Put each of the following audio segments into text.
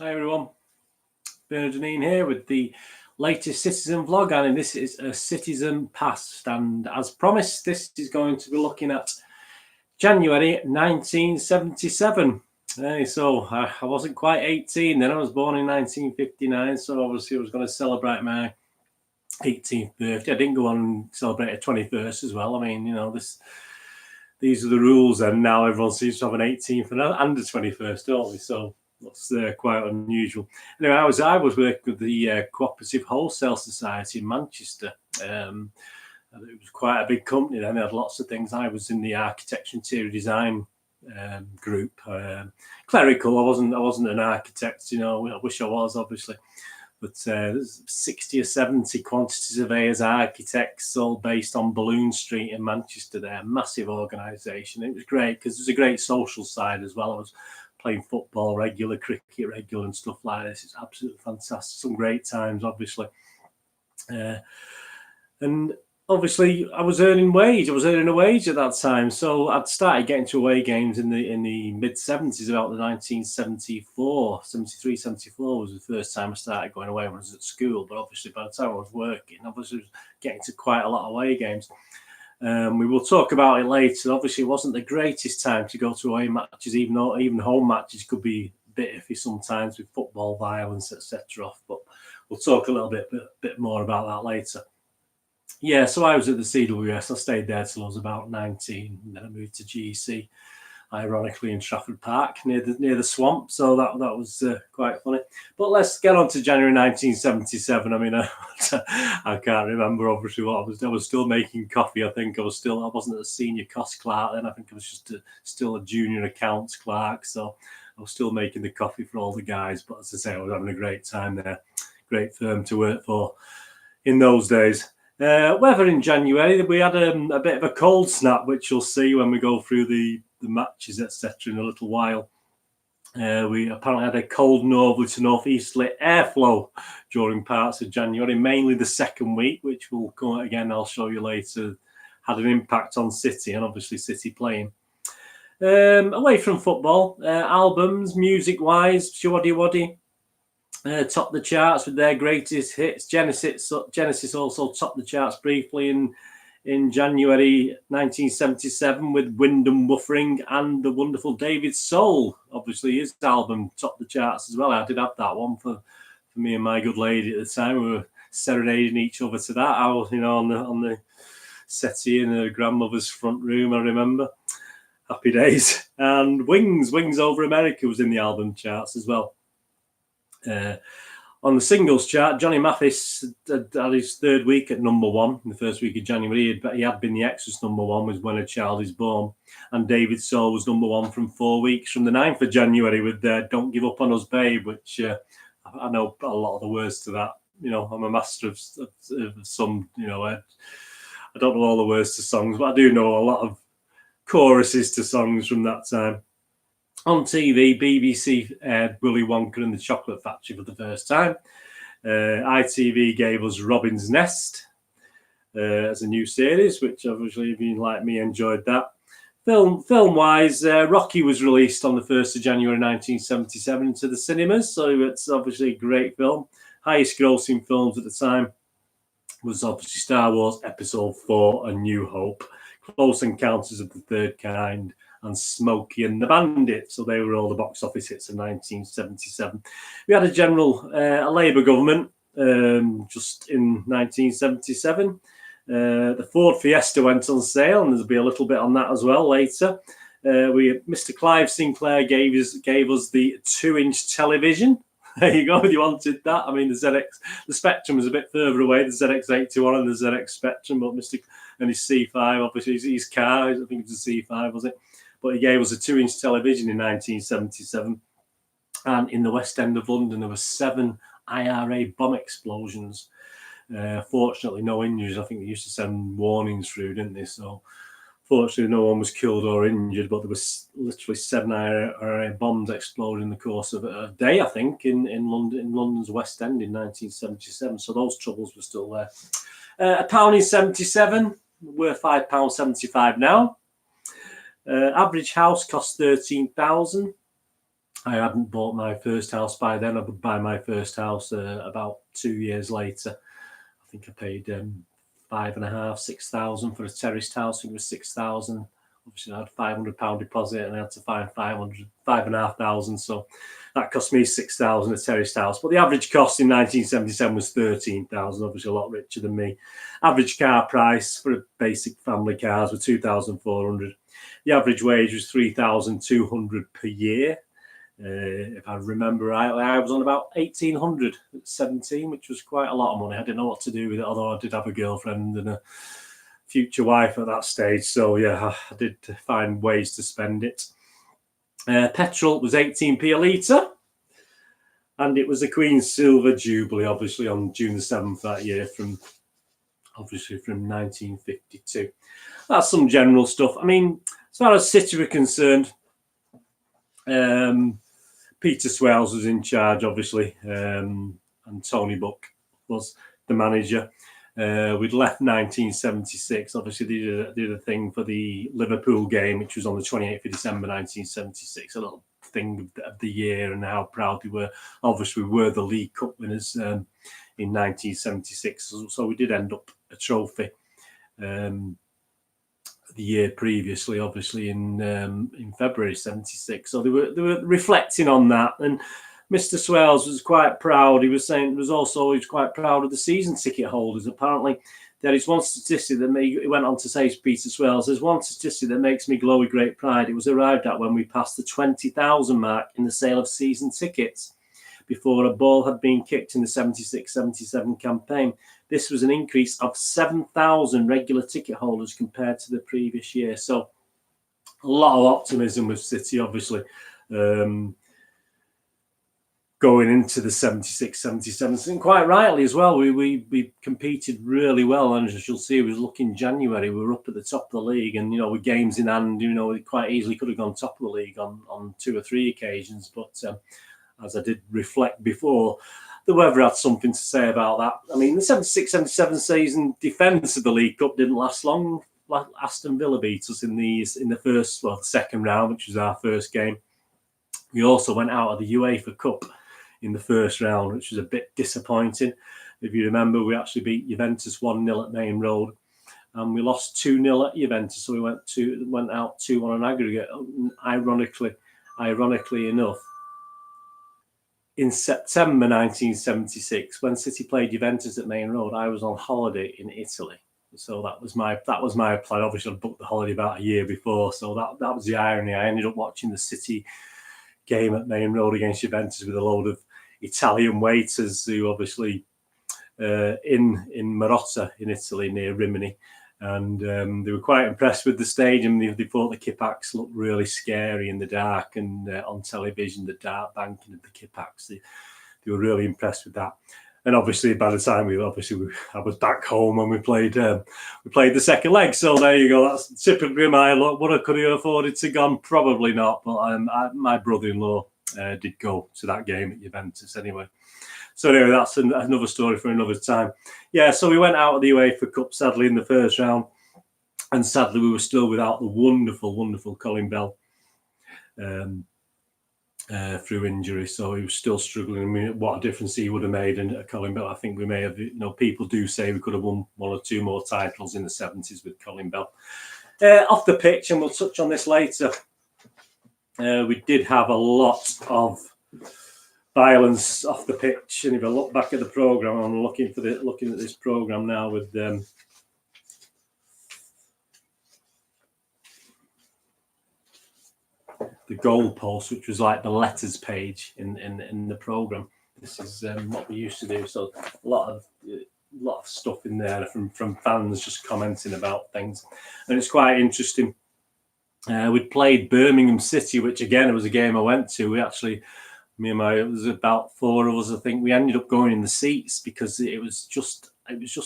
Hi everyone, Bernard here with the latest Citizen vlog, and this is a Citizen Past, and as promised this is going to be looking at January 1977. So I wasn't quite 18 then. I was born in 1959, so obviously I was going to celebrate my 18th birthday. I didn't go on and celebrate a 21st as well. I mean, you know, these are the rules, and now everyone seems to have an 18th and a 21st, don't they? So that's quite unusual. Anyway, I was working with the Cooperative Wholesale Society in Manchester. It was quite a big company then. They had lots of things. I was in the architecture interior design group. Clerical. I wasn't an architect, you know. I wish I was, obviously. But there's 60 or 70 quantity surveyors, architects, all based on Balloon Street in Manchester there. Massive organisation. It was great because there's a great social side as well. I was playing football regular, cricket regular and stuff like this. It's absolutely fantastic. Some great times, obviously. And obviously I was earning a wage at that time. So I'd started getting to away games in the mid-70s, about the 1974, 73, 74 was the first time I started going away when I was at school. But obviously by the time I was working, I was getting to quite a lot of away games. We will talk about it later. Obviously, it wasn't the greatest time to go to away matches, even home matches could be a bit iffy sometimes with football violence, etc. But we'll talk a little bit more about that later. Yeah, so I was at the CWS. I stayed there till I was about 19, and then I moved to GEC, ironically in Trafford Park near the swamp. So that was quite funny. But let's get on to January 1977. I mean, I can't remember obviously what I was still making coffee. I think I wasn't a senior cost clerk then. I think I was just still a junior accounts clerk. So I was still making the coffee for all the guys. But as I say, I was having a great time there. Great firm to work for in those days. Weather in January, we had a bit of a cold snap, which you'll see when we go through the matches, etc. in a little while. We apparently had a cold northerly to northeasterly airflow during parts of January, mainly the second week, which will come again, I'll show you later, had an impact on City and obviously City playing. Away from football, albums, music-wise, Shawaddy Waddy topped the charts with their greatest hits. Genesis also topped the charts briefly in January 1977 with Wyndham Wuthering, and the wonderful David Soul. Obviously, his album topped the charts as well. I did have that one for me and my good lady at the time. We were serenading each other to that. I was, you know, on the settee in her grandmother's front room, I remember. Happy days. And Wings Over America was in the album charts as well. On the singles chart, Johnny Mathis had his third week at number one in the first week of January. He had been the Exodus number one was When a Child is Born. And David Soul was number one from 4 weeks from the 9th of January with Don't Give Up on Us, Babe, which I know a lot of the words to that. You know, I'm a master of some, you know, I don't know all the words to songs, but I do know a lot of choruses to songs from that time. On TV, BBC aired Willy Wonka and the Chocolate Factory for the first time. ITV gave us Robin's Nest as a new series, which obviously, if you like me, enjoyed that. Film-wise, Rocky was released on the 1st of January 1977 into the cinemas, so it's obviously a great film. Highest grossing films at the time was obviously Star Wars Episode 4 A New Hope, Close Encounters of the Third Kind, and Smokey and the Bandit. So they were all the box office hits of 1977. We had a Labour government just in 1977. The Ford Fiesta went on sale, and there'll be a little bit on that as well later. Mr. Clive Sinclair gave us the 2-inch television. There you go, if you wanted that. I mean, the Spectrum was a bit further away, the ZX81 and the ZX Spectrum, but and his C5, obviously his car, I think it was a C5, was it? But he gave us a 2-inch television in 1977. And in the West End of London, there were 7 IRA bomb explosions. Fortunately, no injuries. I think they used to send warnings through, didn't they? So, fortunately, no one was killed or injured, but there was literally 7 IRA bombs exploded in the course of a day, I think, in London's West End in 1977. So those troubles were still there. £1 in 77, worth £5.75 now. Average house cost 13,000, I hadn't bought my first house by then. I would buy my first house about 2 years later. I think I paid 5,500, 6,000 for a terraced house. I think it was 6,000. Obviously, I had £500 deposit, and I had to find 5,500. So that cost me 6,000 a terraced house. But the average cost in 1977 was 13,000. Obviously, a lot richer than me. Average car price for a basic family cars was 2,400. The average wage was 3,200 per year. If I remember rightly, I was on about 1,800 at 17, which was quite a lot of money. I didn't know what to do with it, although I did have a girlfriend and a future wife at that stage. So yeah, I did find ways to spend it. Petrol was 18p a litre, and it was the Queen's Silver Jubilee, obviously on June the 7th that year, from 1952. That's some general stuff. I mean, as far as City were concerned, Peter Swales was in charge, obviously, and Tony Buck was the manager. We'd left 1976. Obviously, did a thing for the Liverpool game, which was on the 28th of December 1976. A little thing of the year and how proud we were. Obviously, we were the League Cup winners in 1976, so we did end up a trophy. The year previously, obviously in February '76, so they were reflecting on that, and Mr. Swales was quite proud. He was saying he was quite proud of the season ticket holders. Apparently, there is one statistic that he went on to say to Peter Swales, there's one statistic that makes me glow with great pride. It was arrived at when we passed the 20,000 mark in the sale of season tickets before a ball had been kicked in the 76-77 campaign. This was an increase of 7,000 regular ticket holders compared to the previous year. So a lot of optimism with City, obviously, going into the 76-77, and quite rightly as well. We competed really well, and as you'll see, we was looking January, we were up at the top of the league, and with games in hand, we quite easily could have gone top of the league on 2 or 3 occasions. But as I did reflect before, the weather had something to say about that. I mean, the 76-77 season defence of the League Cup didn't last long. Aston Villa beat us in the second round, which was our first game. We also went out of the UEFA Cup in the first round, which was a bit disappointing. If you remember, we actually beat Juventus 1-0 at Main Road, and we lost 2-0 at Juventus, so we went out 2-1 on aggregate. Ironically enough, in September 1976, when City played Juventus at Main Road, I was on holiday in Italy. So that was my plan. Obviously, I booked the holiday about a year before, so that was the irony. I ended up watching the City game at Main Road against Juventus with a load of Italian waiters who obviously in Marotta in Italy near Rimini, and they were quite impressed with the stadium. They thought the Kippax looked really scary in the dark, and on television, the dark banking of the Kippax, they were really impressed with that. And obviously, by the time I was back home when we played the second leg. So there you go. That's typically my luck. What I could have afforded to gone, probably not. But my brother-in-law did go to that game at Juventus anyway. So anyway, that's another story for another time. Yeah, so we went out of the UEFA Cup, sadly, in the first round. And sadly, we were still without the wonderful, wonderful Colin Bell through injury. So he was still struggling. I mean, what a difference he would have made. And Colin Bell, I think we may have, people do say we could have won 1 or 2 more titles in the 70s with Colin Bell. Off the pitch, and we'll touch on this later, we did have a lot of violence off the pitch. And if I look back at the programme, I'm looking at this programme now with the goalpost, which was like the letters page in the programme. This is what we used to do. So a lot of stuff in there from fans just commenting about things, and it's quite interesting. We'd played Birmingham City, which again, it was a game I went to. We actually, it was about 4 of us, I think. We ended up going in the seats because it was just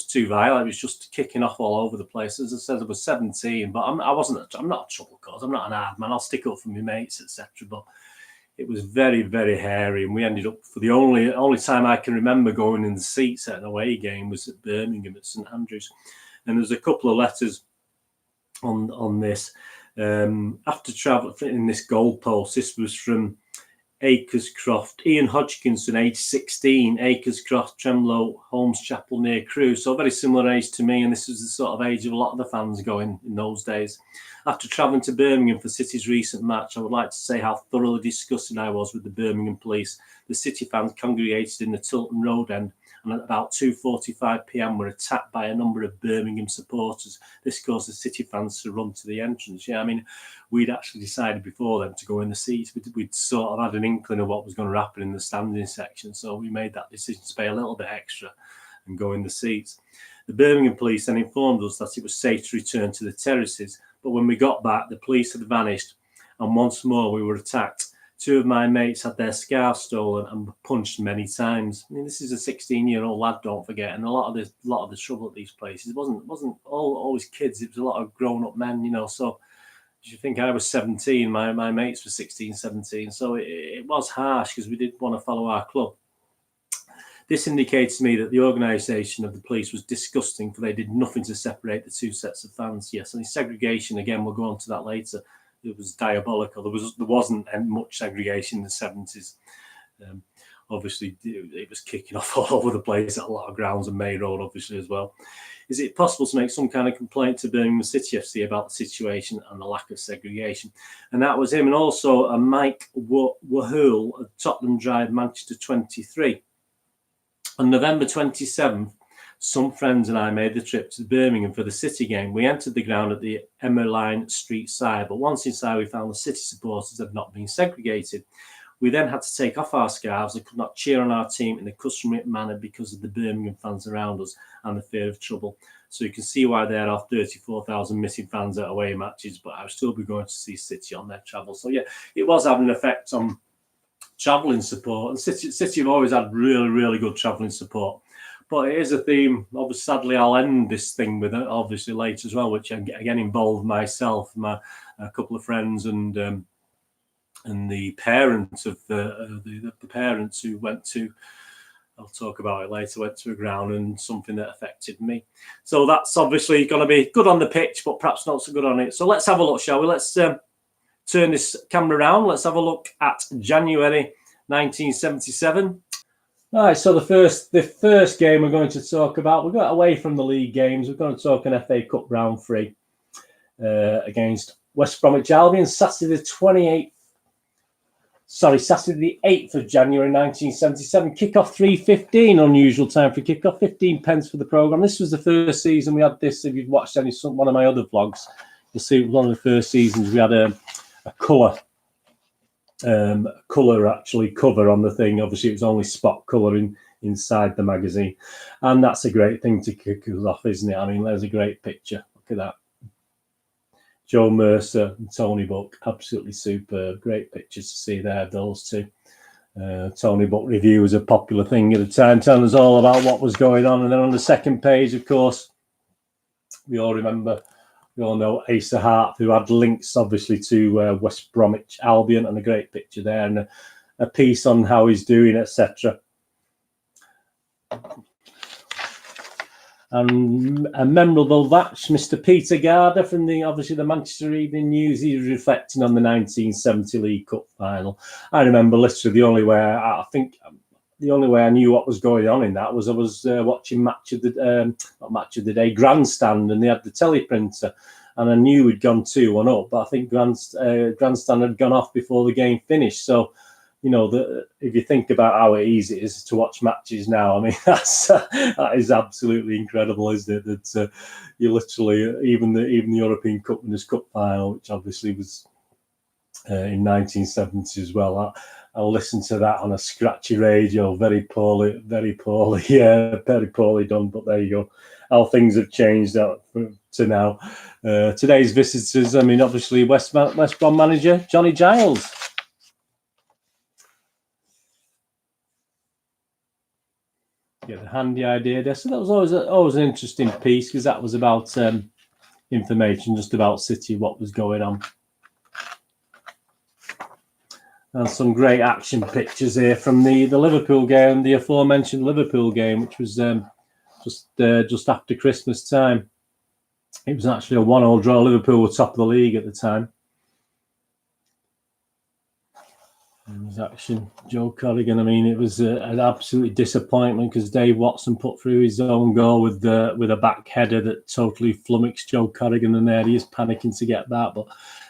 too violent. It was just kicking off all over the place. As I said, I was 17, but I'm not a trouble cause. I'm not an hard man. I'll stick up for my mates, etc. But it was very, very hairy, and we ended up, for the only time I can remember going in the seats at an away game was at Birmingham at St Andrews. And there's a couple of letters on this. After travel in this goalpost, this was from Akerscroft, Ian Hodgkinson, age 16, Akerscroft, Tremlow, Holmes Chapel near Crewe. So very similar age to me, and this was the sort of age of a lot of the fans going in those days. After travelling to Birmingham for City's recent match, I would like to say how thoroughly disgusted I was with the Birmingham police. The City fans congregated in the Tilton Road end, and at about 2:45 p.m. were attacked by a number of Birmingham supporters. This caused the City fans to run to the entrance. Yeah, I mean, we'd actually decided before them to go in the seats. We'd sort of had an inkling of what was going to happen in the standing section, so we made that decision to pay a little bit extra and go in the seats. The Birmingham police then informed us that it was safe to return to the terraces, but when we got back, the police had vanished, and once more we were attacked. Two of my mates had their scarves stolen and were punched many times. I mean, this is a 16-year-old lad, don't forget, and a lot of the trouble at these places wasn't always kids. It was a lot of grown-up men, you know. So you think I was 17, my mates were 16, 17. So it was harsh because we did want to follow our club. This indicates to me that the organisation of the police was disgusting, for they did nothing to separate the two sets of fans. Yes, and the segregation, again, we'll go on to that later. It was diabolical. There wasn't much segregation in the 70s. Obviously, it was kicking off all over the place at a lot of grounds, and May Road, obviously, as well. Is it possible to make some kind of complaint to Birmingham City FC about the situation and the lack of segregation? And that was him. And also a Mike Wahul at Tottenham Drive, Manchester 23. On November 27th, some friends and I made the trip to Birmingham for the City game. We entered the ground at the Emmeline Street side, but once inside we found the City supporters had not been segregated. We then had to take off our scarves and could not cheer on our team in the customary manner because of the Birmingham fans around us and the fear of trouble. So you can see why there are 34,000 missing fans at away matches, but I would still be going to see City on their travel. So yeah, it was having an effect on travelling support, and City have always had really, really good travelling support. But it is a theme. Obviously, sadly, I'll end this thing with it, obviously, later as well, which again involved myself, a couple of friends, and the parents of the parents who went to, I'll talk about it later, went to a ground, and something that affected me. So that's obviously going to be good on the pitch, but perhaps not so good on it. So let's have a look, shall we? Let's turn this camera around. Let's have a look at January 1977. All right, so the first game we're going to talk about, we got away from the league games. We're going to talk an FA Cup round 3 against West Bromwich Albion, Saturday the 8th of January 1977. Kickoff 3:15, unusual time for kickoff, 15 pence for the programme. This was the first season we had this. If you've watched one of my other vlogs, you'll see it was one of the first seasons we had a colour actually cover on the thing. Obviously it was only spot colour inside the magazine, and that's a great thing to kick us off, isn't it? I mean, there's a great picture. Look at that. Joe Mercer and Tony Buck, absolutely superb. Great pictures to see there, those two. Tony Buck review was a popular thing at the time, telling us all about what was going on. And then on the second page, of course, we all know Asa Hart, who had links, obviously, to West Bromwich Albion, and a great picture there, and a piece on how he's doing, etc. And a memorable match, Mr. Peter Garder from the Manchester Evening News. He was reflecting on the 1970 League Cup final. I remember literally the only way I knew what was going on in that was I was watching Match of the Day, Grandstand, and they had the teleprinter, and I knew we'd gone 2-1 up, but I think Grandstand had gone off before the game finished. So, you know, if you think about how easy it is to watch matches now, I mean, that is absolutely incredible, isn't it? That you literally, even the European Cup Winners' Cup final, which obviously was in 1970 as well. I'll listen to that on a scratchy radio, very poorly done. But there you go. How things have changed to now. Today's visitors, I mean, obviously West Brom manager Johnny Giles. Get the handy idea there. So that was always an interesting piece, because that was about information just about City, what was going on. And some great action pictures here from the Liverpool game, the aforementioned Liverpool game, which was just after Christmas time. It was actually a 1-1 draw. Liverpool were top of the league at the time. It was action. Joe Corrigan. I mean, it was an absolute disappointment because Dave Watson put through his own goal with a back header that totally flummoxed Joe Corrigan, and there he is panicking to get that. But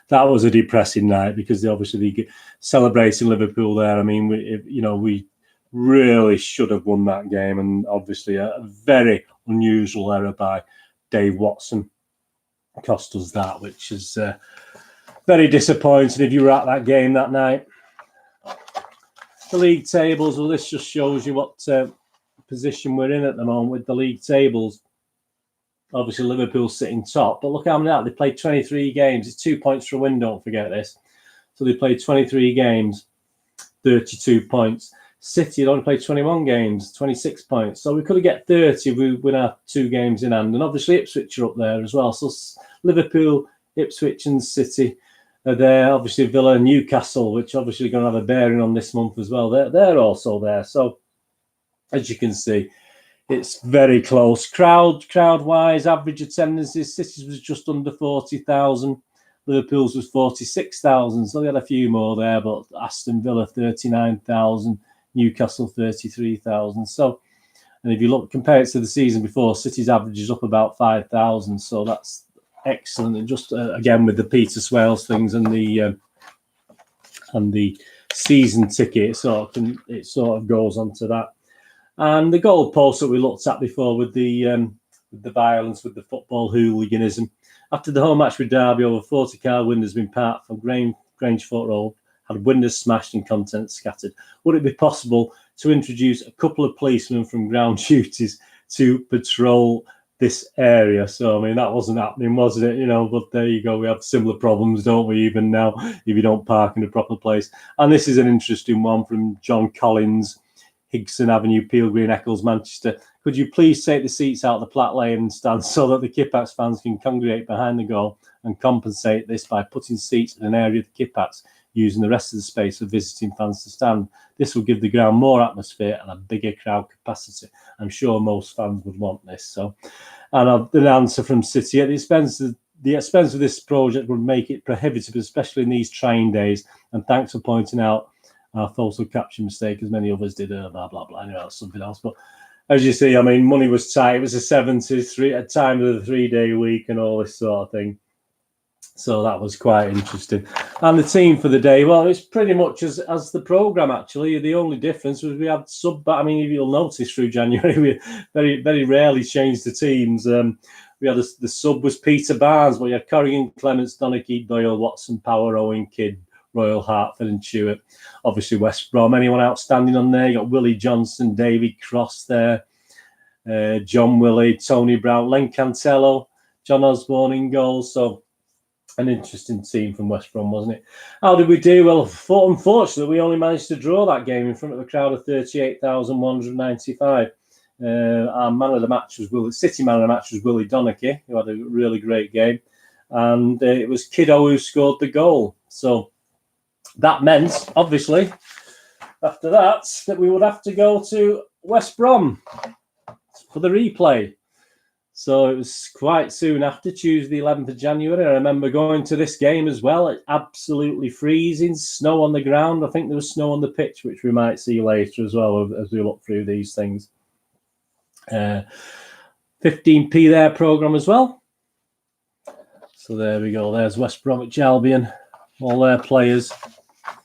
that was a depressing night because they obviously celebrating Liverpool there. I mean, we really should have won that game, and obviously a very unusual error by Dave Watson cost us that, which is very disappointing if you were at that game that night. The league tables, well, this just shows you what position we're in at the moment with the league tables. Obviously, Liverpool's sitting top, but look how many they played 23 games. It's 2 points for a win, don't forget this. So they played 23 games, 32 points. City had only played 21 games, 26 points. So we could have get 30 if we win our 2 games in hand. And obviously, Ipswich are up there as well. So Liverpool, Ipswich and City are there. Obviously, Villa and Newcastle, which obviously are going to have a bearing on this month as well. They're also there. So as you can see, it's very close. Crowd-wise, average attendances, City's was just under 40,000. Liverpool's was 46,000. So they had a few more there, but Aston Villa, 39,000. Newcastle, 33,000. So, and if you look, compare it to the season before, City's average is up about 5,000. So that's excellent. And just again with the Peter Swales things and the season ticket, it sort of goes onto that. And the goalposts that we looked at before with the violence, with the football hooliganism. After the home match with Derby, over 40 car windows been parked from Grangefort Road, had windows smashed and contents scattered. Would it be possible to introduce a couple of policemen from ground duties to patrol this area? So, I mean, that wasn't happening, wasn't it? But there you go. We have similar problems, don't we, even now, if you don't park in a proper place. And this is an interesting one from John Collins, Higson Avenue, Peel Green, Eccles, Manchester. Could you please take the seats out of the Platt Lane stand so that the Kippax fans can congregate behind the goal and compensate this by putting seats in an area of the Kippax, using the rest of the space for visiting fans to stand? This will give the ground more atmosphere and a bigger crowd capacity. I'm sure most fans would want this. So, and the answer from City: at the expense of this project would make it prohibitive, especially in these trying days. And thanks for pointing out our photo capture mistake, as many others did. Blah blah blah. Anyway, that's something else. But as you see, I mean, money was tight. It was the 70s, a time of the 3-day week, and all this sort of thing. So that was quite interesting. And the team for the day, well, it's pretty much as the programme, actually. The only difference was we had I mean, if you'll notice through January, we very, very rarely changed the teams. We had the sub was Peter Barnes, but you had Corrigan, Clements, Donachie, Doyle, Watson, Power, Owen, Kidd, Royal, Hartford and Chewett. Obviously, West Brom. Anyone outstanding on there? You got Willie Johnson, David Cross there, John Willie, Tony Brown, Len Cantello, John Osborne in goal. So an interesting team from West Brom, wasn't it? How did we do? Well, unfortunately, we only managed to draw that game in front of a crowd of 38,195. Our man of the match was City man of the match was Willie Donachie, who had a really great game. And it was Kiddo who scored the goal. So that meant, obviously, after that we would have to go to West Brom for the replay. So it was quite soon after, Tuesday, 11th of January. I remember going to this game as well. It's absolutely freezing, snow on the ground. I think there was snow on the pitch, which we might see later as well as we look through these things. 15p there programme as well. So there we go. There's West Bromwich Albion, all their players. A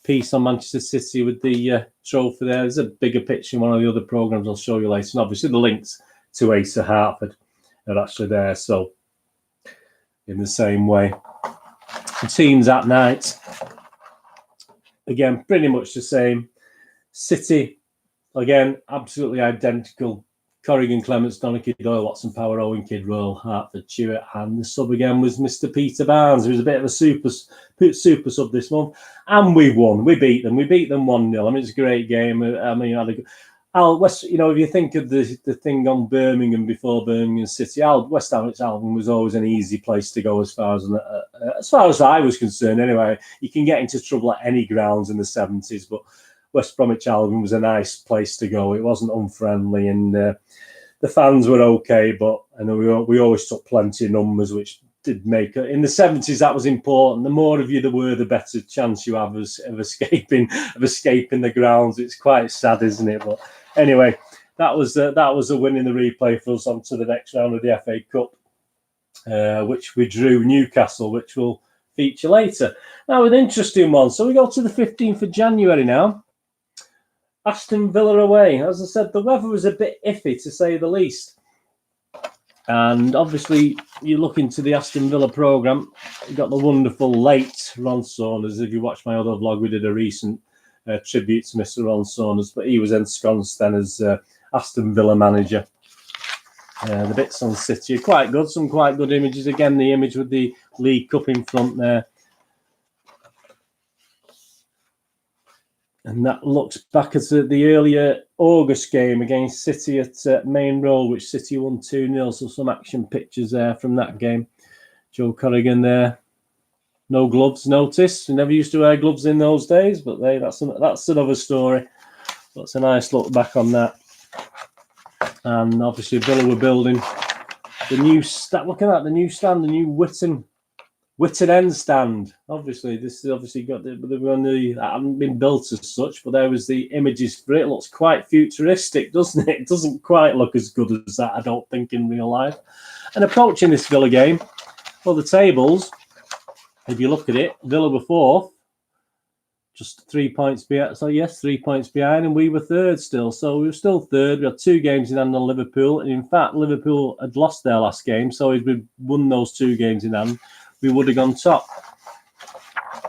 piece on Manchester City with the trophy there. There's a bigger picture in one of the other programmes I'll show you later. And obviously the links to Asa Hartford are actually there. So in the same way, the teams at night, again, pretty much the same. City, again, absolutely identical. Corrigan, Clements, Donachie, Doyle, Watson, Power, Owen, Kidd, Royal, Hartford, Chewett, and the sub again was Mr. Peter Barnes, who was a bit of a super sub this month. And we won. We beat them. We beat them 1-0. I mean, it's a great game. I mean, West, if you think of the thing on Birmingham before Birmingham City, West Bromwich Albion was always an easy place to go as far as I was concerned. Anyway, you can get into trouble at any grounds in the 70s, but West Bromwich Albion was a nice place to go. It wasn't unfriendly, and the fans were okay, but I know we always took plenty of numbers, which did make it. In the 70s, that was important. The more of you there were, the better chance you have of escaping the grounds. It's quite sad, isn't it? But anyway, that was a win in the replay for us on to the next round of the FA Cup, which we drew Newcastle, which will feature later. Now, an interesting one. So we go to the 15th of January now. Aston Villa away. As I said, the weather was a bit iffy, to say the least. And obviously, you look into the Aston Villa programme, you've got the wonderful late Ron Saunders. If you watch my other vlog, we did a recent tribute to Mr. Ron Saunders, but he was ensconced then as Aston Villa manager. The bits on City are quite good, some quite good images. Again, the image with the League Cup in front there. And that looks back at the earlier August game against City at Main Road, which City won 2-0. So some action pictures there from that game. Joe Corrigan there. No gloves, notice. We never used to wear gloves in those days, but that's another story. That's a nice look back on that. And obviously Villa were building the new looking at the new stand, the new Whitton End stand. Obviously, this is obviously got that haven't been built as such, but there was the images for it. It looks quite futuristic, doesn't it? It doesn't quite look as good as that, I don't think, in real life. And approaching this Villa game, well, the tables, if you look at it, Villa were fourth, just 3 points behind. So yes, 3 points behind, and we were third still. So we were still third. We had 2 games in hand on Liverpool, and in fact, Liverpool had lost their last game. So if we'd won those 2 games in hand, we would have gone top.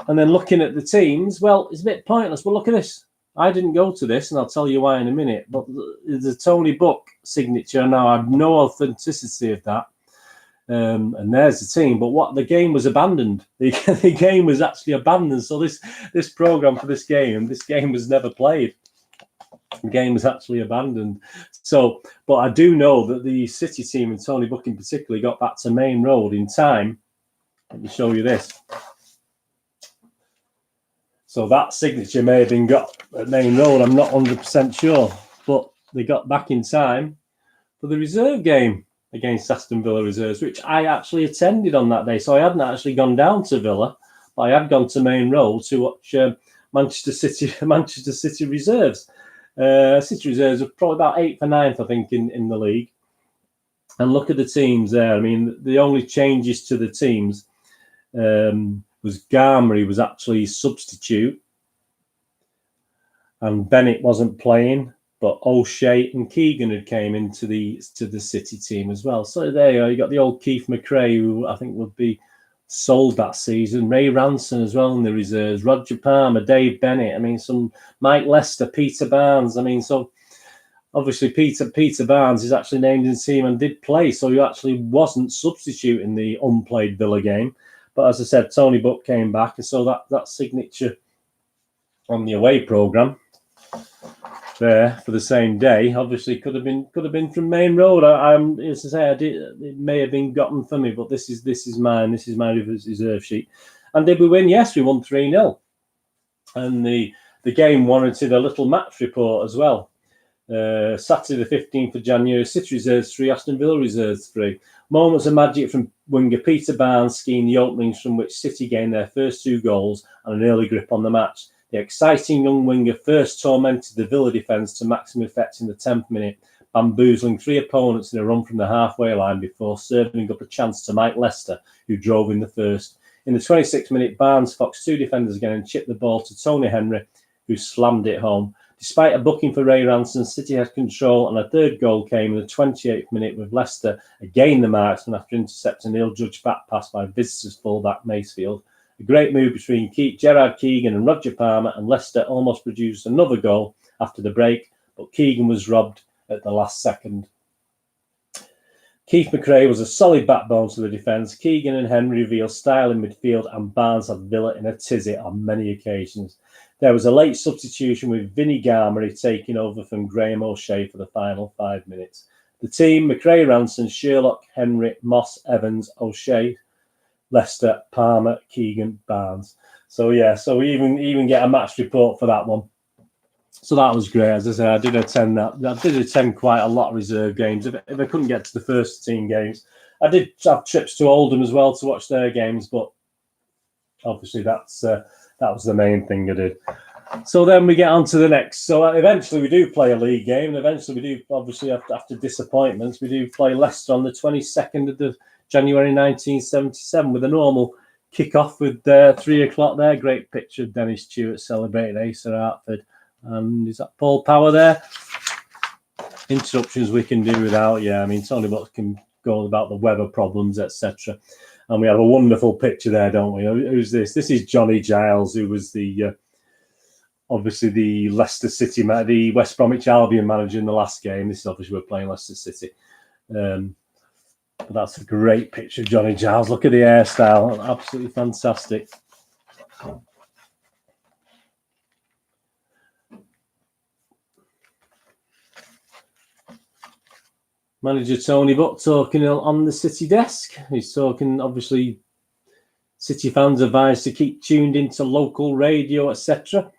And then looking at the teams, well, it's a bit pointless, but look at this. I didn't go to this, and I'll tell you why in a minute, but the Tony Buck signature, now I have no authenticity of that. And there's the team, but what the game was abandoned. The game was actually abandoned. So this program for this game was never played. The game was actually abandoned. So, but I do know that the City team and Tony Buck in particular got back to Main Road in time. Let me show you this. So that signature may have been got at Main Road. I'm not 100% sure, but they got back in time for the reserve game against Aston Villa reserves, which I actually attended on that day. So I hadn't actually gone down to Villa, but I had gone to Main Road to watch Manchester City reserves. City reserves are probably about 8th or 9th, I think, in the league. And look at the teams there. I mean, the only changes to the teams was Garmery was actually substitute, and Bennett wasn't playing, but O'Shea and Keegan had came into the City team as well. So there you go. You got the old Keith McRae, who I think would be sold that season. Ray Ranson as well in the reserves. Roger Palmer, Dave Bennett. I mean, some Mike Leicester, Peter Barnes. I mean, so obviously Peter Barnes is actually named in the team and did play, so he actually wasn't substituting the unplayed Villa game. But as I said, Tony Buck came back, and so that signature on the away programme there for the same day obviously could have been from Main Road. As I say, it may have been gotten for me, but this is mine. This is my reserve sheet. And did we win? Yes, we won 3-0. And the game warranted a little match report as well. Saturday the 15th of January, City reserves 3, Aston Villa reserves 3. Moments of magic from winger Peter Barnes skiing the openings from which City gained their first 2 goals and an early grip on the match. The exciting young winger first tormented the Villa defence to maximum effect in the 10th minute, bamboozling 3 opponents in a run from the halfway line before serving up a chance to Mike Leicester, who drove in the first. In the 26th minute, Barnes foxed 2 defenders again and chipped the ball to Tony Henry, who slammed it home. Despite a booking for Ray Ranson, City had control, and a 3rd goal came in the 28th minute with Leicester again the marksman after intercepting an ill-judged back pass by visitors fullback Macefield. A great move between Gerard Keegan and Roger Palmer, and Leicester almost produced another goal after the break, but Keegan was robbed at the last second. Keith McRae was a solid backbone to the defence. Keegan and Henry revealed style in midfield, and Barnes had Villa in a tizzy on many occasions. There was a late substitution with Vinnie Garmery taking over from Graham O'Shea for the final 5 minutes. The team, McRae, Ranson, Sherlock, Henry, Moss, Evans, O'Shea, Leicester, Palmer, Keegan, Barnes. So yeah, so we even get a match report for that one. So that was great. As I said, I did attend that. I did attend quite a lot of reserve games. If I couldn't get to the first team games, I did have trips to Oldham as well to watch their games, but obviously that was the main thing I did. So then we get on to the next. So eventually we do play a league game, and eventually we do, obviously after disappointments, we do play Leicester on the 22nd of January 1977 with a normal kick-off with 3 o'clock there. Great picture of Dennis Stewart celebrating Ace at Hartford. And is that Paul Power there? Interruptions we can do without, yeah. I mean, Tony Watts can go on about the weather problems, etc. And we have a wonderful picture there, don't we? Who's this? This is Johnny Giles, who was the obviously the Leicester City, the West Bromwich Albion manager in the last game. This is obviously we're playing Leicester City. But that's a great picture of Johnny Giles. Look at the hairstyle, absolutely fantastic. Manager Tony Butt talking on the City desk. He's talking, obviously, City fans advised to keep tuned into local radio, etc.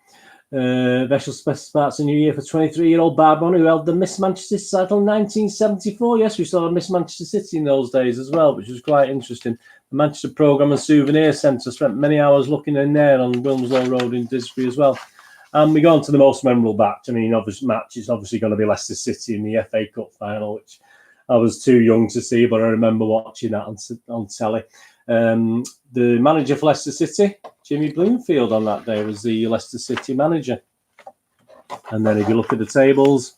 Vessel starts a new year for 23-year-old Barbon, who held the Miss Manchester title in 1974. Yes, we saw Miss Manchester City in those days as well, which was quite interesting. The Manchester Programme and Souvenir Centre spent many hours looking in there on Wilmslow Road in Didsbury as well. And we go on to the most memorable match. I mean, it's obviously going to be Leicester City in the FA Cup final, which I was too young to see, but I remember watching that on telly. The manager for Leicester City, Jimmy Bloomfield, on that day was the Leicester City manager. And then if you look at the tables,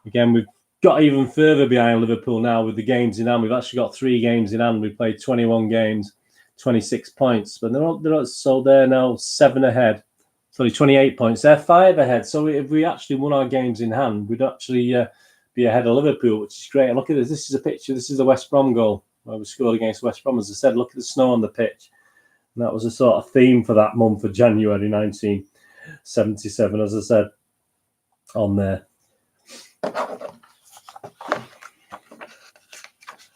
again, we've got even further behind Liverpool now with the games in hand. We've actually got 3 games in hand. We played 21 games, 26 points. But they're now 7 ahead. Sorry, 28 points. They're 5 ahead. So if we actually won our games in hand, we'd actually be ahead of Liverpool, which is great. And look at this. This is a picture. This is the West Brom goal where we scored against West Brom. As I said, look at the snow on the pitch. And that was a sort of theme for that month of January 1977, as I said, on there.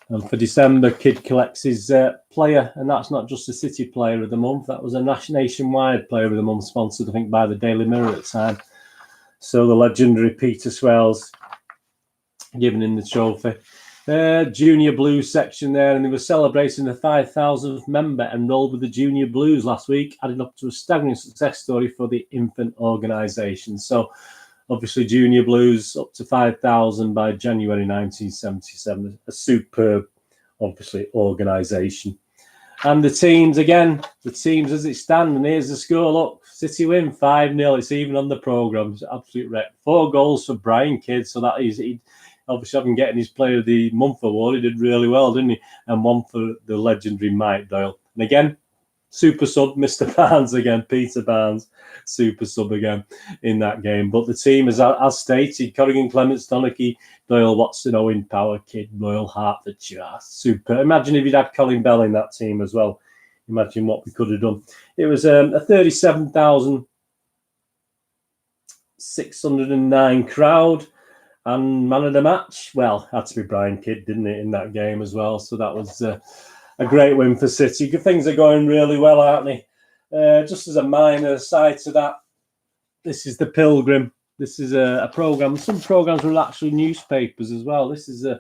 And for December, Kid collects his player, and that's not just a City player of the month. That was a nationwide player of the month, sponsored, I think, by the Daily Mirror at the time. So the legendary Peter Swells giving him the trophy. Junior Blues section there, and they were celebrating the 5,000th member enrolled with the Junior Blues last week, adding up to a staggering success story for the infant organisation. So obviously Junior Blues up to 5,000 by January 1977. A superb, obviously, organisation. And the teams as it stands, and here's the score. Look, City win 5-0. It's even on the programme. It's absolute wreck. 4 goals for Brian Kidd, so that is... Obviously, having getting his Player of the Month award, he did really well, didn't he? And 1 for the legendary Mike Doyle. And again, super sub, Mr. Barnes again, Peter Barnes, super sub again in that game. But the team, as stated, Corrigan, Clements, Donachie, Doyle, Watson, Owen, Power, Kidd, Royal, Hertfordshire. Super. Imagine if you'd had Colin Bell in that team as well. Imagine what we could have done. It was a 37,609 crowd. And man of the match, well, had to be Brian Kidd, didn't it, in that game as well? So that was a great win for City. Things are going really well, aren't they? Just as a minor aside to that, this is the Pilgrim. This is a programme. Some programmes were actually newspapers as well. This is the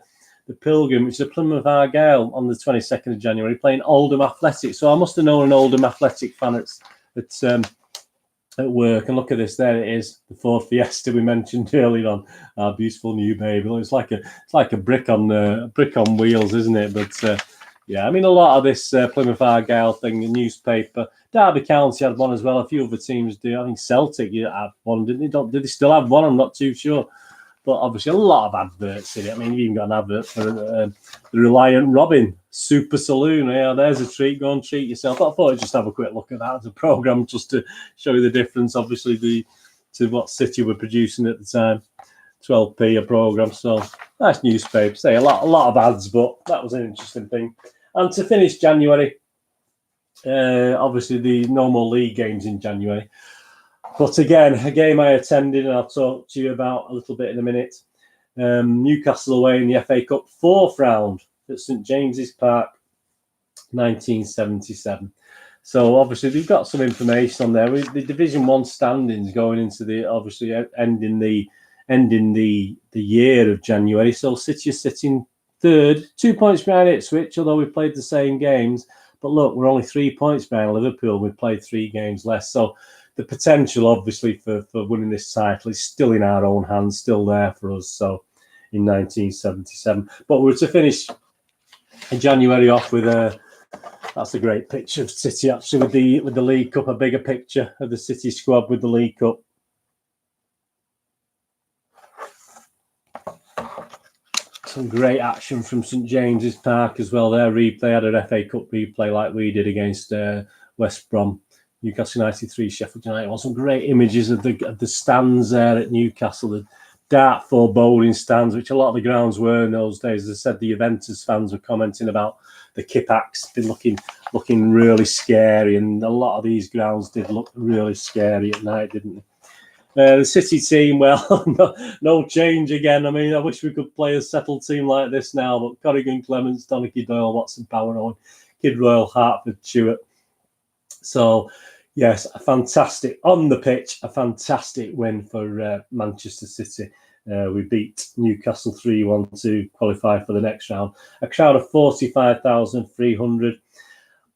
Pilgrim, which is a Plymouth Argyll on the 22nd of January, playing Oldham Athletic. So I must have known an Oldham Athletic fan at work. And look at this, there it is, the Ford Fiesta we mentioned earlier on, our beautiful new baby. It's like a brick on wheels, isn't it? But yeah, I mean, a lot of this Plymouth Argyll thing, the newspaper. Derby County had one as well. A few other teams do. I think Celtic had one, didn't they? Did they still have one? I'm not too sure. But obviously a lot of adverts in it. I mean, you've even got an advert for the Reliant Robin Super Saloon. Yeah, there's a treat. Go and treat yourself. I thought I'd just have a quick look at that as a programme, just to show you the difference, obviously, to what City were producing at the time. 12p a programme. So nice newspaper. Say a lot of ads, but that was an interesting thing. And to finish January, obviously the normal league games in January. But again, a game I attended, and I'll talk to you about a little bit in a minute. Newcastle away in the FA Cup 4th round at St James's Park, 1977. So obviously we've got some information on there. The Division 1 standings going into the obviously ending the year of January. So City are sitting third, 2 points behind Ipswich, although we played the same games. But look, we're only 3 points behind Liverpool. We played 3 games less. So the potential, obviously, for winning this title is still in our own hands, still there for us. So in 1977. But we're to finish in January off with that's a great picture of City, actually, with the League Cup, a bigger picture of the City squad with the League Cup. Some great action from St James's Park as well. Their replay had an FA Cup replay like we did against West Brom. Newcastle United 3, Sheffield United 1. Some great images of the stands there at Newcastle, the dart foreboding stands, which a lot of the grounds were in those days. As I said, the Juventus fans were commenting about the Kippax been looking really scary, and a lot of these grounds did look really scary at night, didn't they? The City team, well, no change again. I mean, I wish we could play a settled team like this now, but Corrigan, Clements, Donachie Doyle, Watson, Power, Owen, Kid Royal, Hartford, Stewart. So, yes, a fantastic, on the pitch, a fantastic win for Manchester City. We beat Newcastle 3-1 to qualify for the next round. A crowd of 45,300.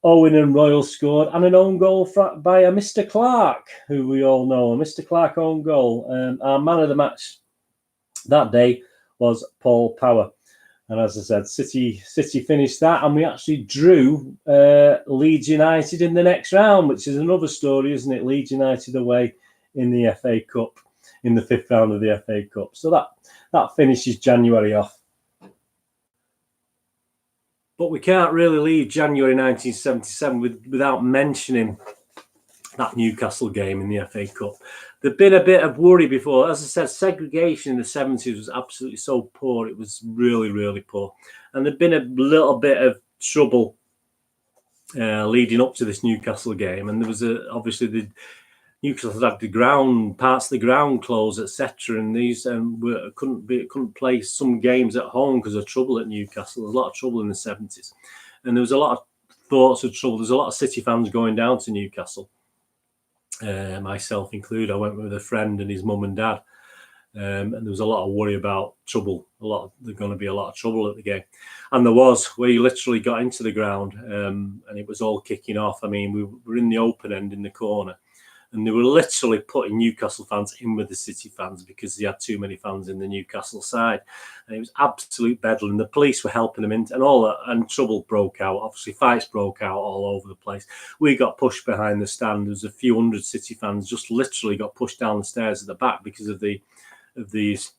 Owen and Royal scored, and an own goal by a Mr. Clark, who we all know. A Mr. Clark own goal. Our man of the match that day was Paul Power. And as I said, City finished that, and we actually drew Leeds United in the next round, which is another story, isn't it? Leeds United away in the FA Cup, in the 5th round of the FA Cup. So that finishes January off. But we can't really leave January 1977 without mentioning that Newcastle game in the FA Cup. There'd been a bit of worry before. As I said, segregation in the 70s was absolutely so poor. It was really, really poor. And there'd been a little bit of trouble leading up to this Newcastle game. And there was obviously the Newcastle had parts of the ground closed, etc. And these couldn't play some games at home because of trouble at Newcastle. There was a lot of trouble in the 70s. And there was a lot of thoughts of trouble. There's a lot of City fans going down to Newcastle. Myself included. I went with a friend and his mum and dad, and there was a lot of worry about trouble. There's going to be a lot of trouble at the game, and there was. We literally got into the ground, and it was all kicking off. I mean, we were in the open end in the corner, and they were literally putting Newcastle fans in with the City fans because they had too many fans in the Newcastle side. And it was absolute bedlam. The police were helping them in, and all that, and trouble broke out. Obviously, fights broke out all over the place. We got pushed behind the stand. There was a few hundred City fans just literally got pushed down the stairs at the back because of the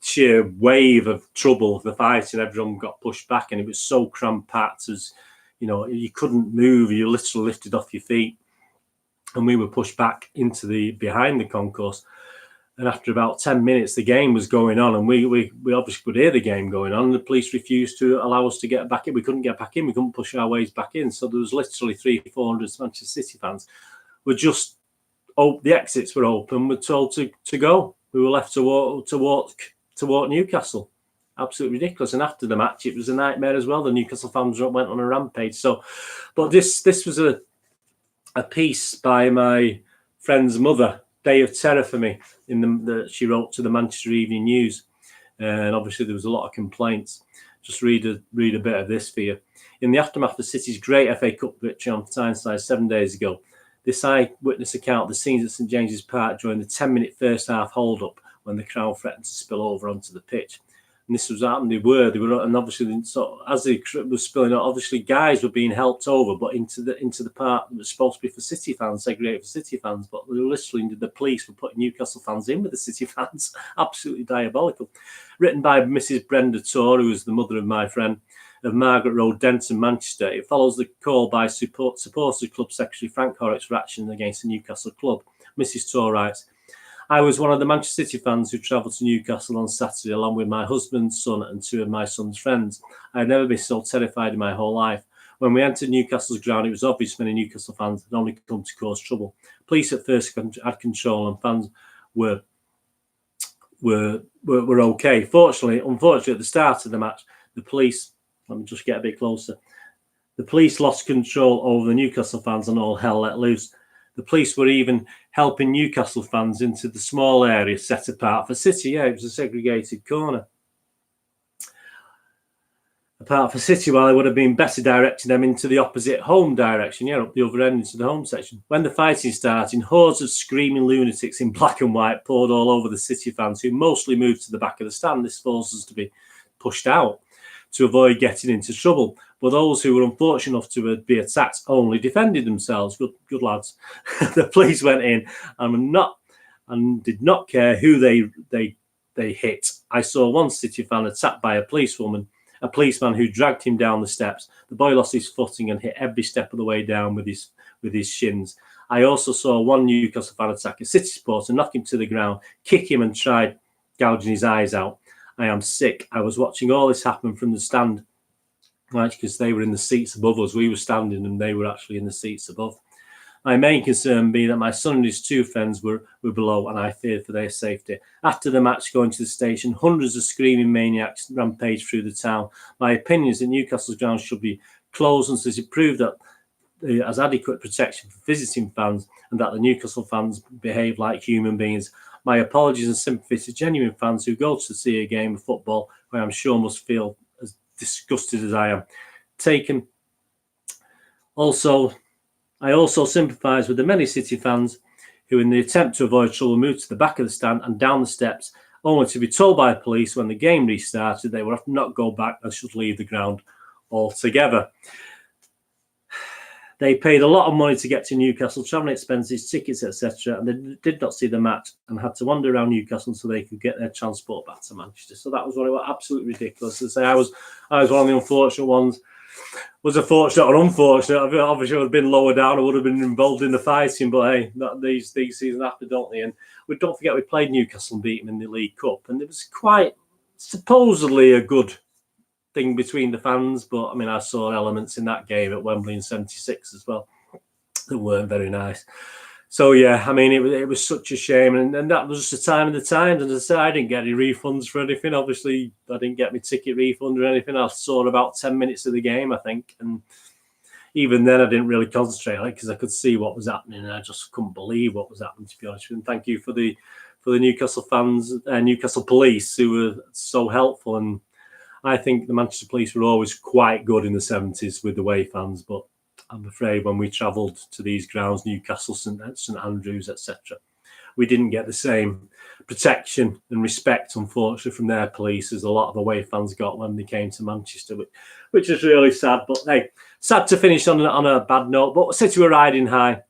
sheer wave of trouble, the fight, and everyone got pushed back. And it was so cramped as, you couldn't move. You literally lifted off your feet. And we were pushed back behind the concourse. And after about 10 minutes, the game was going on, and we obviously could hear the game going on. And the police refused to allow us to get back in. We couldn't get back in. We couldn't push our ways back in. So there was literally 300-400 Manchester City fans. The exits were open. We're told to go. We were left to walk Newcastle. Absolutely ridiculous. And after the match, it was a nightmare as well. The Newcastle fans went on a rampage. So, but this was a piece by my friend's mother, Day of Terror for me, that she wrote to the Manchester Evening News. And obviously there was a lot of complaints. Just read a bit of this for you. In the aftermath of City's great FA Cup victory on Tyneside 7 days ago, this eyewitness account of the scenes at St James's Park during the 10-minute first half hold-up when the crowd threatened to spill over onto the pitch. And this was happening. They were, and obviously, so as they were spilling out, obviously guys were being helped over, but into the part that was supposed to be for City fans, segregated for City fans. But literally, the police were putting Newcastle fans in with the City fans. Absolutely diabolical. Written by Mrs. Brenda Torr, who was the mother of my friend, of Margaret Road, Denton, Manchester. It follows the call by supporters club secretary Frank Horrocks for action against the Newcastle club. Mrs. Torr writes, I was one of the Manchester City fans who travelled to Newcastle on Saturday along with my husband, son and 2 of my son's friends. I had never been so terrified in my whole life. When we entered Newcastle's ground, it was obvious many Newcastle fans had only come to cause trouble. Police at first had control and fans were okay. Unfortunately, at the start of the match, the police, let me just get a bit closer, the police lost control over the Newcastle fans and all hell let loose. The police were even helping Newcastle fans into the small area set apart for City. Yeah, it was a segregated corner. apart for City, while it would have been better directing them into the opposite home direction, up the other end into the home section. When the fighting started, hordes of screaming lunatics in black and white poured all over the City fans, who mostly moved to the back of the stand. This forced us to be pushed out to avoid getting into trouble. But those who were unfortunate enough to be attacked only defended themselves. Good lads. The police went in and did not care who they hit. I saw one City fan attacked by a policeman who dragged him down the steps. The boy lost his footing and hit every step of the way down with his shins. I also saw one Newcastle fan attack a City supporter, knock him to the ground, kick him and tried gouging his eyes out. I am sick. I was watching all this happen from the stand, right, because they were in the seats above us. We were standing and they were actually in the seats above. My main concern being that my son and his two friends were below, and I feared for their safety. After the match going to the station, hundreds of screaming maniacs rampaged through the town. My opinion is that Newcastle's grounds should be closed until it proved that as adequate protection for visiting fans and that the Newcastle fans behave like human beings. My apologies and sympathy to genuine fans who go to see a game of football, where I'm sure must feel as disgusted as I am. I also sympathise with the many City fans who, in the attempt to avoid trouble, moved to the back of the stand and down the steps, only to be told by police when the game restarted they would not go back and should leave the ground altogether. They paid a lot of money to get to Newcastle, travelling expenses, tickets, etc., and they did not see the match and had to wander around Newcastle so they could get their transport back to Manchester. So that was what it was, absolutely ridiculous. To say I was one of the unfortunate ones. Was a fortunate or unfortunate? Obviously, I would have been lower down. I would have been involved in the fighting, but hey, these seasons happen, don't they? And don't forget, we played Newcastle and beat them in the League Cup, and it was quite supposedly a good thing between the fans. But I mean, I saw elements in that game at Wembley in '76 as well that weren't very nice. So yeah, I mean, it was such a shame, and that was the time of the times. And as I said, I didn't get any refunds for anything. Obviously, I didn't get my ticket refund or anything. I saw about 10 minutes of the game, I think, and even then, I didn't really concentrate on it because I could see what was happening, and I just couldn't believe what was happening, to be honest with you. And thank you for the Newcastle fans, Newcastle police, who were so helpful. And I think the Manchester police were always quite good in the 70s with the away fans, but I'm afraid when we travelled to these grounds, Newcastle, St Andrews, etc., we didn't get the same protection and respect, unfortunately, from their police as a lot of away fans got when they came to Manchester, which is really sad. But hey, sad to finish on a bad note. But City were riding high.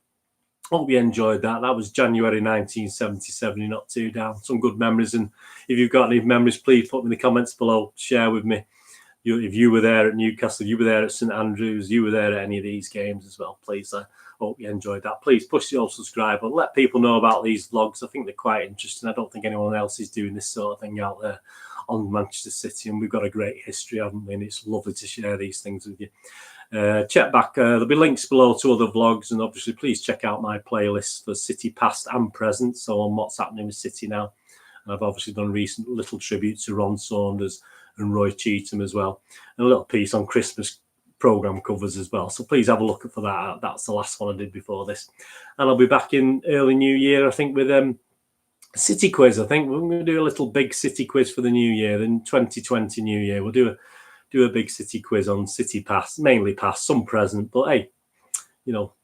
Hope you enjoyed that. That was January 1977. You're not too down. Some good memories. And if you've got any memories, please put them in the comments below. Share with me. If you were there at Newcastle, you were there at St Andrews, you were there at any of these games as well, please. I hope you enjoyed that. Please push the old subscribe button. Let people know about these vlogs. I think they're quite interesting. I don't think anyone else is doing this sort of thing out there on Manchester City, and we've got a great history, haven't we? And it's lovely to share these things with you. Check back. There'll be links below to other vlogs, and obviously please check out my playlist for City past and present, so on what's happening with City now. And I've obviously done recent little tribute to Ron Saunders and Roy Cheetham as well, and a little piece on Christmas programme covers as well. So please have a look for that. That's the last one I did before this. And I'll be back in early New Year, I think, with a City quiz. I think we're going to do a little big City quiz for the New Year. In 2020 New Year, we'll do a big City quiz on City past, mainly past, some present. But hey,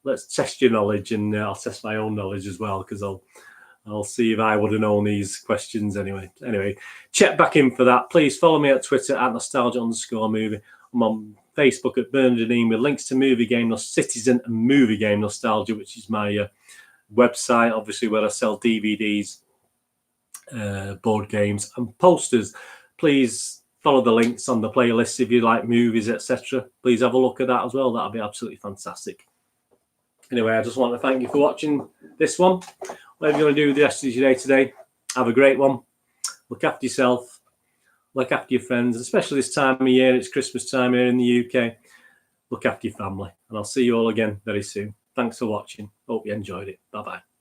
let's test your knowledge, and I'll test my own knowledge as well, because I'll see if I would have known these questions anyway. Anyway, check back in for that. Please follow me at Twitter at nostalgia_movie. I'm on Facebook at Bernardine with links to Movie Game Citizen and Movie Game Nostalgia, which is my website, obviously, where I sell DVDs, board games, and posters. Please follow the links on the playlist if you like movies, etc. Please have a look at that as well. That'll be absolutely fantastic. Anyway, I just want to thank you for watching this one. Whatever you're going to do the rest of your day today, have a great one. Look after yourself. Look after your friends, especially this time of year. It's Christmas time here in the UK. Look after your family. And I'll see you all again very soon. Thanks for watching. Hope you enjoyed it. Bye-bye.